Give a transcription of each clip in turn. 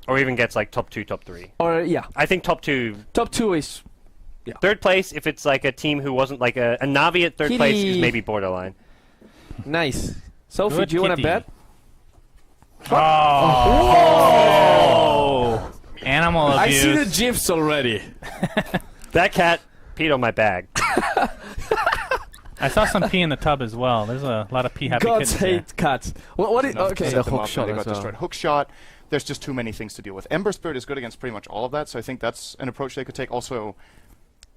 Or even gets like top 2, top 3. Or yeah, I think top 2. top 2 is Third place, if it's like a team who wasn't like a Navi at third place, is maybe borderline. nice. Sophie, Good do you want to kitty. bet? Oh! Animal I abuse. see the gifs already. That cat peed on my bag. I saw some pee in the tub as well. There's a lot of pee happy Gods kittens here. hate cats. What is okay? Set The them hook up, shot they as got well. destroyed. Hook shot. There's just too many things to deal with. Ember Spirit is good against pretty much all of that, so I think that's an approach they could take. Also,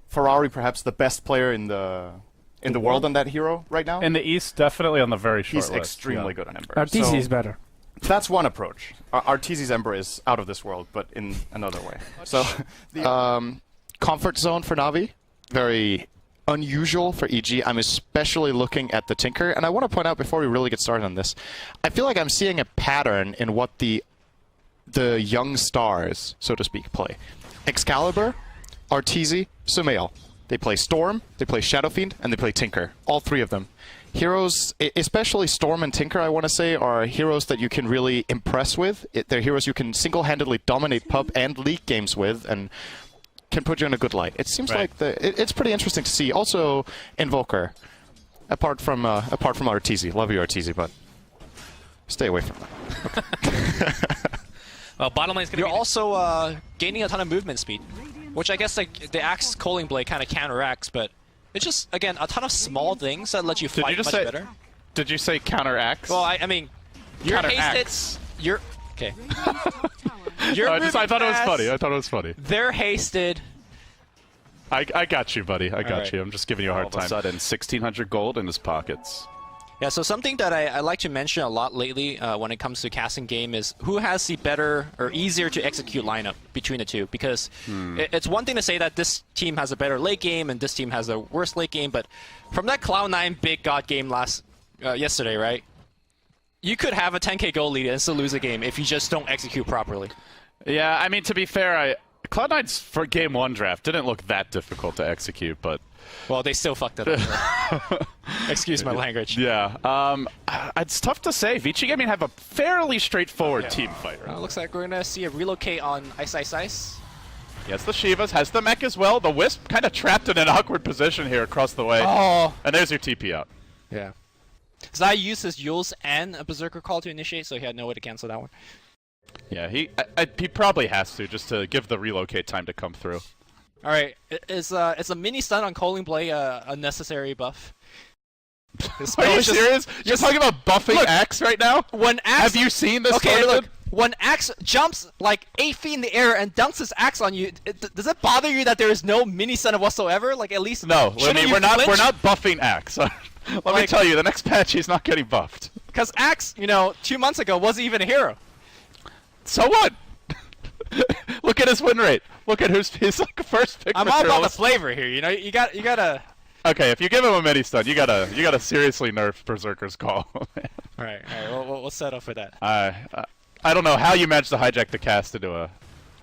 Ferrari, perhaps the best player in the world on that hero right now. In the East, definitely on the very short He's list. extremely good on Ember. Arteezy So is better. that's one approach. Arteezy's Ember is out of this world, but in another way. So the Comfort zone for Navi. Very unusual for EG. I'm especially looking at the Tinker, and I want to point out before we really get started on this, I feel like I'm seeing a pattern in what the young stars, so to speak, play. Excalibur, Arteezy, Sumail. They play Storm, they play Shadow Fiend, and they play Tinker. All three of them. Heroes, especially Storm and Tinker, I want to say, are heroes that you can really impress with. They're heroes you can single-handedly dominate pub and league games with, and can put you in a good light. It seems like it's pretty interesting to see. Also, Invoker, apart from Arteezy. Love you, Arteezy, but stay away from that. Well, bottom lane is going to be... You're also gaining a ton of movement speed, which I guess like the Axe Coaling Blade kind of counteracts, but it's just, again, a ton of small things that let you fight much better. Did you say counteracts? Well, I mean, you're hasted... You're... Okay. I thought it was funny. I thought it was funny. They're hasted. I got you, buddy. I got right. you. I'm just giving you a hard time. All of a sudden, 1,600 gold in his pockets. Yeah, so something that I like to mention a lot lately when it comes to casting game is who has the better or easier to execute lineup between the two. Because it's one thing to say that this team has a better late game and this team has a worse late game, but from that Cloud9 Big God game yesterday, right? You could have a 10k goal lead and still lose a game if you just don't execute properly. Yeah, I mean, to be fair, Cloud9's for Game 1 draft didn't look that difficult to execute, but... Well, they still fucked it up. Excuse my language. Yeah. It's tough to say. Vici Gaming have a fairly straightforward team fight. Right? Looks like we're going to see a relocate on Ice Ice Ice. Yes, the Shivas, has the mech as well. The Wisp kind of trapped in an awkward position here across the way. Oh! And there's your TP out. Yeah. Zai used his Yules and a Berserker Call to initiate, so he had no way to cancel that one. Yeah, he probably has to, just to give the relocate time to come through. Alright, is a mini stun on Coaling Blade a necessary buff? Are you serious? You're talking about buffing Axe right now? When Axe... Have you seen this tournament? Look, when Axe jumps like 8 feet in the air and dunks his Axe on you, does it bother you that there is no mini stun whatsoever? Like, at least... No, I mean, we're not buffing Axe. Let me tell you, the next patch he's not getting buffed. Because Axe, 2 months ago, wasn't even a hero. So what? Look at his win rate. Look at his like first pick. I'm all about the flavor here. You gotta. Okay, if you give him a mini stun, you gotta seriously nerf Berserker's Call. All right. We'll set up for that. I don't know how you managed to hijack the cast into a.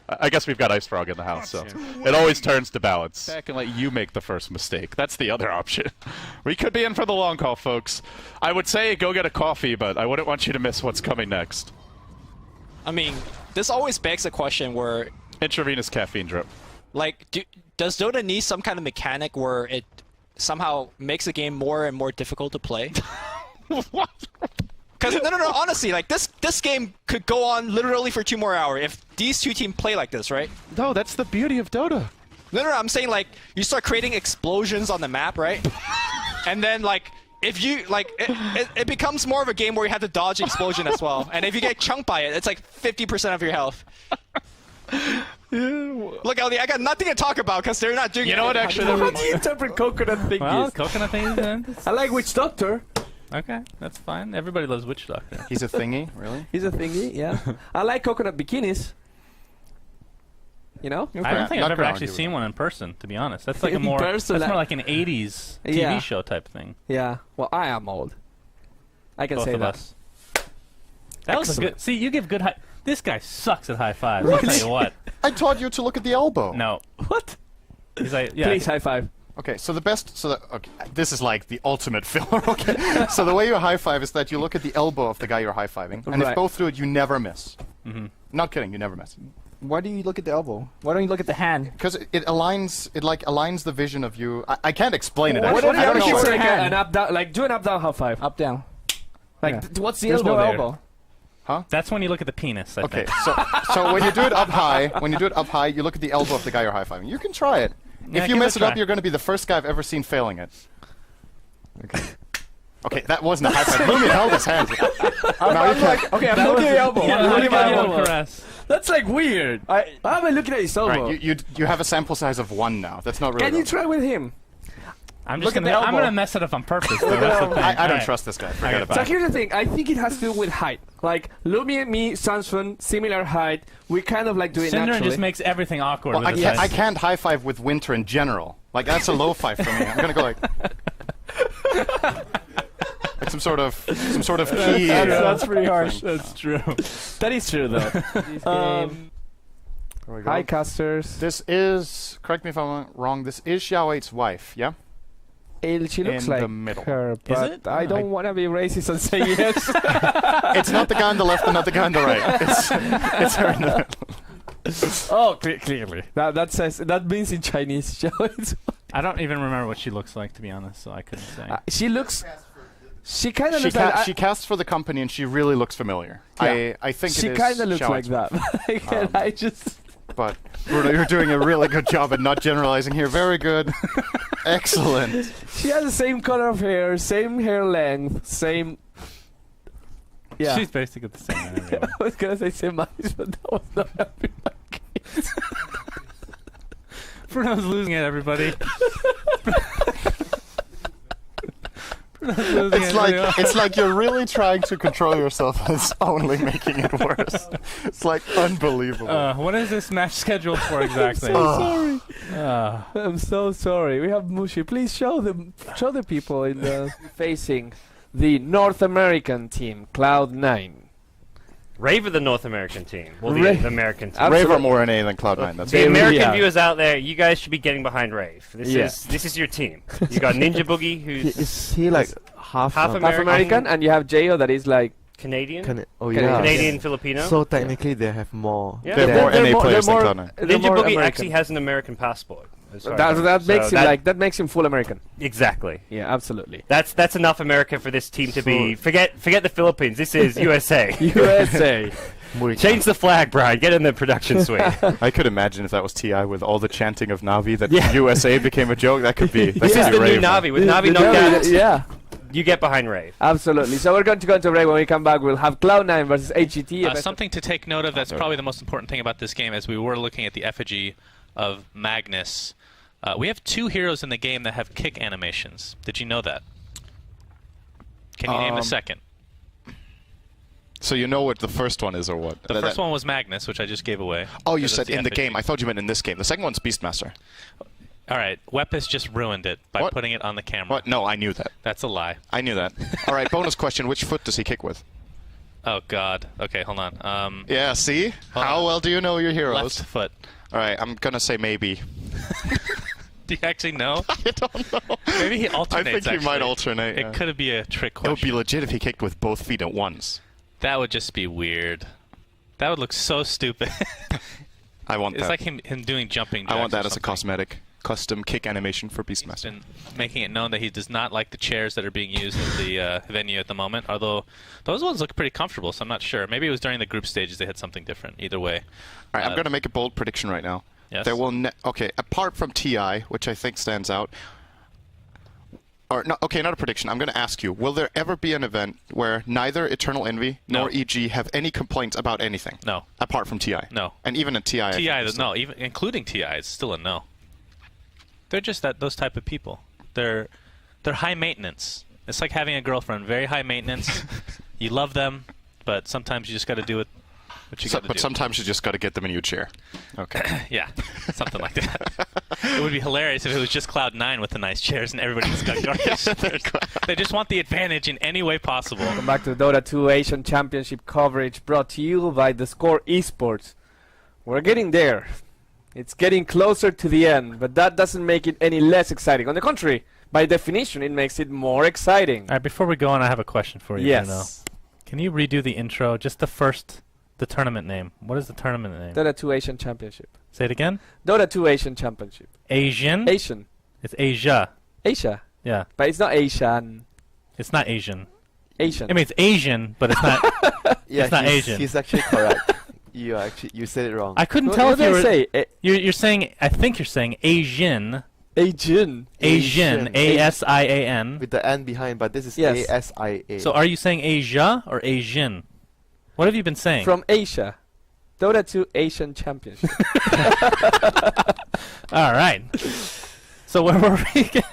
I guess we've got Ice Frog in the house, so it always turns to balance. I can let you make the first mistake. That's the other option. We could be in for the long haul, folks. I would say go get a coffee, but I wouldn't want you to miss what's coming next. I mean, this always begs a question where... Intravenous caffeine drip. Like, does Dota need some kind of mechanic where it somehow makes the game more and more difficult to play? What? Because, no, honestly, like, this game could go on literally for 2 more hours if these two teams play like this, right? No, that's the beauty of Dota. No, I'm saying, like, you start creating explosions on the map, right? And then, like... If you, like, it becomes more of a game where you have to dodge explosion as well. And if you get chunked by it, it's like 50% of your health. Look, LD, I got nothing to talk about because they're not doing it. You know what, actually? How do you interpret Coconut thing? Well, Coconut thing I like Witch Doctor. Okay, that's fine. Everybody loves Witch Doctor. He's a thingy, really? He's a thingy, yeah. I like coconut bikinis. You know? I don't think I've ever gonna actually argue seen one in person, to be honest. That's like a In more person, that's more like an 80s TV show type thing. Yeah. Well, I am old. I can Both say of that. us. That was a good. See, you give good high. This guy sucks at high fives. What? I'll tell you what. I taught you to look at the elbow. No. What? He's like, yeah. Please, high five. Okay, so the best, okay, this is like the ultimate filler, okay? So the way you high five is that you look at the elbow of the guy you're high fiving, and if both do it, you never miss. Not kidding. You never miss. Why do you look at the elbow? Why don't you look at the hand? Because it aligns. It like aligns the vision of you. I can't explain it. What Actually. if I don't you know. say what- like an up down, like do an up down high five? Up down. Like Yeah. what's the There's elbow no there? elbow. That's when you look at the penis. I Okay, think. so when you do it up high, you look at the elbow of the guy you're high-fiving. You can try it. Yeah, If you give mess it it a up, try. you're going to be the first guy I've ever seen failing it. Okay, that wasn't a high five. Lumian held his hand. Now you can't. Okay, I'm looking at the elbow. Yeah, I'm looking at the elbow elbow. caress. That's like weird. How am I looking at his elbow? Right, you have a sample size of 1 now. That's not really. Can you relevant. try with him? I'm Look just at the gonna. I'm elbow. gonna mess it up on purpose. Though. That's the thing. I don't Alright. trust this guy. Forget Okay, about So it. here's the thing. I think it has to do with height. Like Lumi and me, Sansfun, similar height. We kind of like do it Syndrome naturally. just makes everything awkward. Well, with his I face. can't high five with Winter in general. Like that's a low five for me. I'm gonna go like some sort of key. That's pretty harsh. That's true. That is true though. There we go. Hi, casters. This is, correct me if I'm wrong, this is Xiao 8's wife, yeah? She looks in like the middle. her, but it? I don't want to be racist and say yes. It's not the guy on the left and not the guy on the right. It's her in the middle. Oh, clearly. That means in Chinese. I don't even remember what she looks like, to be honest, so I couldn't say. She looks. She kind of She, looks like. she casts for the company and she really looks familiar. Yeah. I think She it is kind of looks Xiao like 8's that. wife. And I just. But Bruno, you're doing a really good job at not generalizing here. Very good. Excellent. She has the same color of hair, same hair length, same. Yeah. She's basically the same. Anyway. I was gonna say same eyes, but that was not happening. Bruno's losing it, everybody. Bruno's losing It's like you're really trying to control yourself and it's only making it worse. It's like unbelievable. What is this match scheduled for exactly? Sorry. I'm so sorry. We have Mushi. Please show the people in the facing the North American team, Cloud9. Rave of the North American team. Well, Rave. the American team. Absolutely. Raver more NA than Cloud9. That's The They really American are. viewers out there, you guys should be getting behind Rave. This is your team. You got Ninja Boogie, who's Is he like half half um, Half American, and you have Jo that is like Canadian, Oh Canadian. yeah. Canadian Filipino. So technically they have more. Yeah. They're more NA players than Cloud9. they're Ninja more Boogie American. actually has an American passport. as far as I know. That So makes him that makes him full American. Exactly. Yeah, absolutely. That's enough America for this team to be. Forget the Philippines. This is USA. USA. Change the flag, Brian. Get in the production suite. I could imagine if that was TI with all the chanting of Navi that USA became a joke. That could be. This is the new Navi. With Navi The knocked out, yeah, you get behind Rave. absolutely. So we're going to go into break. When we come back, we'll have Cloud9 versus HGT. Something to take note of that's probably the most important thing about this game as we were looking at the effigy of Magnus. We have 2 heroes in the game that have kick animations. Did you know that? Can you name the second? So you know what the first one is, or what? The first one was Magnus, which I just gave away. Oh, you because said it's in the effigy. game. I thought you meant in this game. The second one's Beastmaster. All right, Wepis just ruined it by What? putting it on the camera. What? No, I knew that. That's a lie. I knew that. All right, bonus question. Which foot does he kick with? Oh, God. Okay, hold on. Yeah, see? Hold How on. well do you know your heroes? Left foot. All right, I'm going to say maybe. Do you actually know? I don't know. Maybe he I alternates, think he might actually. alternate. It could be a trick It would question. be legit if he kicked with both feet at once. That would just be weird. That would look so stupid. I want It's that. like him doing jumping jacks I want that or as a something. cosmetic. Custom kick animation for He's Beastmaster. been making it known that he does not like the chairs that are being used at the venue at the moment, although those ones look pretty comfortable, so I'm not sure. Maybe it was during the group stages they had something different. Either way. All right, I'm going to make a bold prediction right now. Yes. There will okay, apart from TI, which I think stands out. Or no, okay, not a prediction. I'm going to ask you: will there ever be an event where neither Eternal Envy nor No. EG have any complaints about anything? No. Apart from TI. No. And even in TI. I think TI, it's no, even including TI, it's still a no. They're just those type of people. They're high maintenance. It's like having a girlfriend, very high maintenance. You love them, but sometimes you just got to do it. What you got to But do. sometimes you just got to get them a new chair. Okay. Yeah, something like that. It would be hilarious if it was just Cloud9 with the nice chairs and everybody just got garbage chairs. They just want the advantage in any way possible. Welcome back to the Dota 2 Asian Championship coverage brought to you by the Score Esports. We're getting there. It's getting closer to the end, but that doesn't make it any less exciting. On the contrary, by definition, it makes it more exciting. All right, before we go on, I have a question for you, Yes. Bruno. Can you redo the intro, just the first the tournament name. What is the tournament name? Dota 2 Asian Championship. Say it again. Dota 2 Asian Championship. Asian? Asian. It's Asia. Asia. Yeah. But it's not Asian. It's not Asian. Asian. I mean, it's Asian, but it's not. Yeah, it's not Asian. He's actually correct. You said it wrong. I couldn't What tell if did you I were. say? You're saying. I think you're saying Asian. Asian. Asian. ASIAN. With the N behind, but this is Yes. ASIA. So are you saying Asia or Asian? What have you been saying? From Asia. Dota 2 Asian Championship. All right. So where were we again?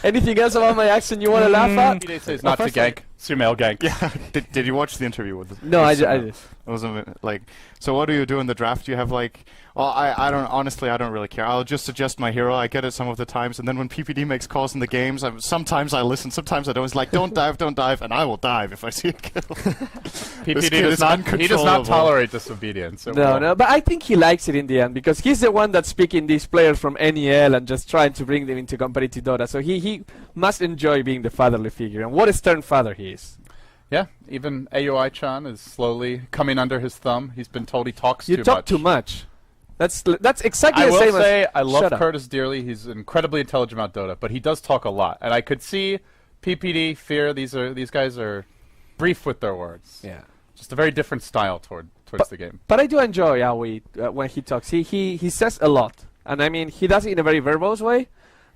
Anything else about my accent you want to laugh at? PPD says not to gank. Sumail gank. Yeah. did you watch the interview with? No, I with Sumail? did. It was like, so what do you do in the draft? Do you have like, well, I don't, honestly, I don't really care. I'll just suggest my hero. I get it some of the times, and then when PPD makes calls in the games, sometimes I listen, sometimes I don't. It's like, don't dive, and I will dive if I see a kill. PPD kid does is not. He does not uncontrollable. tolerate disobedience. No, but I think he likes it in the end because he's the one that's picking these players from NEL and just trying to bring them into competitive Dota. So he must enjoy being the fatherly figure, and what a stern father he is. Yeah, even AUI-chan is slowly coming under his thumb. He's been told he talks You too talk much. too much. That's exactly I the will same say as I love shut up. Curtis dearly. He's incredibly intelligent about Dota, but he does talk a lot. And I could see PPD, Fear, these guys are brief with their words. Yeah. Just a very different style towards the game. But I do enjoy how when he talks. He says a lot, and I mean he does it in a very verbose way,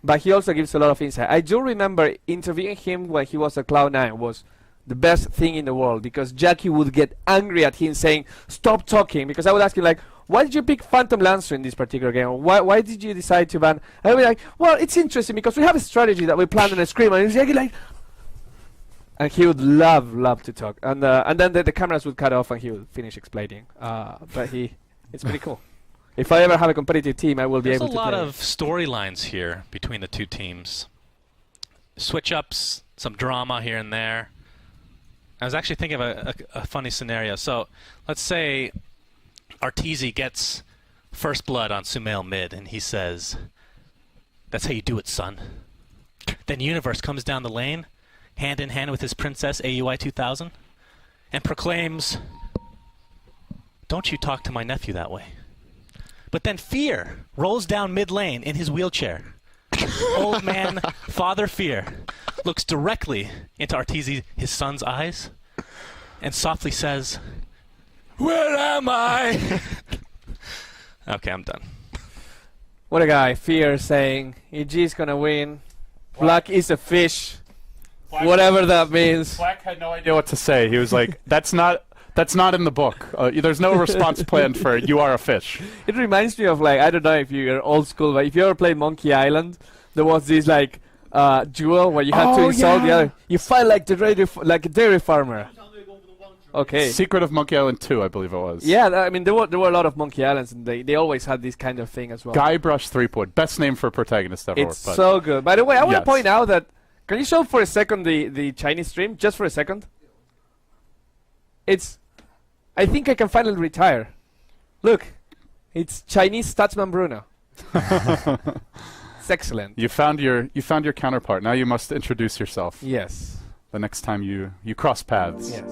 but he also gives a lot of insight. I do remember interviewing him when he was at Cloud9 was the best thing in the world because Jackie would get angry at him saying stop talking because I would ask him like why did you pick Phantom Lancer in this particular game? Why did you decide to ban? I would be like well it's interesting because we have a strategy that we planned on a screen and Jackie like. And he would love to talk, and then the cameras would cut off, and he would finish explaining. But it's pretty cool. If I ever have a competitive team, I will be There's able to a lot play. of storylines here between the two teams. Switch-ups, some drama here and there. I was actually thinking of a funny scenario. So let's say Arteezy gets first blood on Sumail mid, and he says, "That's how you do it, son." Then Universe comes down the lane, hand in hand with his princess AUI 2000, and proclaims, "Don't you talk to my nephew that way." But then Fear rolls down mid lane in his wheelchair. Old man, Father Fear, looks directly into Arteezy, his son's eyes, and softly says, "Where am I?" Okay, I'm done. What a guy! Fear saying EG's gonna win. Black is a fish. Whatever that means. Black had no idea what to say. He was like, "That's not in the book. There's no response planned for you are a fish." It reminds me of like I don't know if you're old school, but if you ever played Monkey Island, there was this like duel where you had to insult the other. You fight like like a dairy farmer. Okay. Secret of Monkey Island 2, I believe it was. Yeah, I mean there were a lot of Monkey Islands, and they always had this kind of thing as well. Guybrush Threepwood, best name for a protagonist ever. It's so good. By the way, I want to Yes. point out that. Can you show for a second the Chinese stream? Just for a second. I think I can finally retire. Look, it's Chinese Statsman Bruno. It's excellent. You found your counterpart. Now you must introduce yourself. Yes. The next time you cross paths. Yes.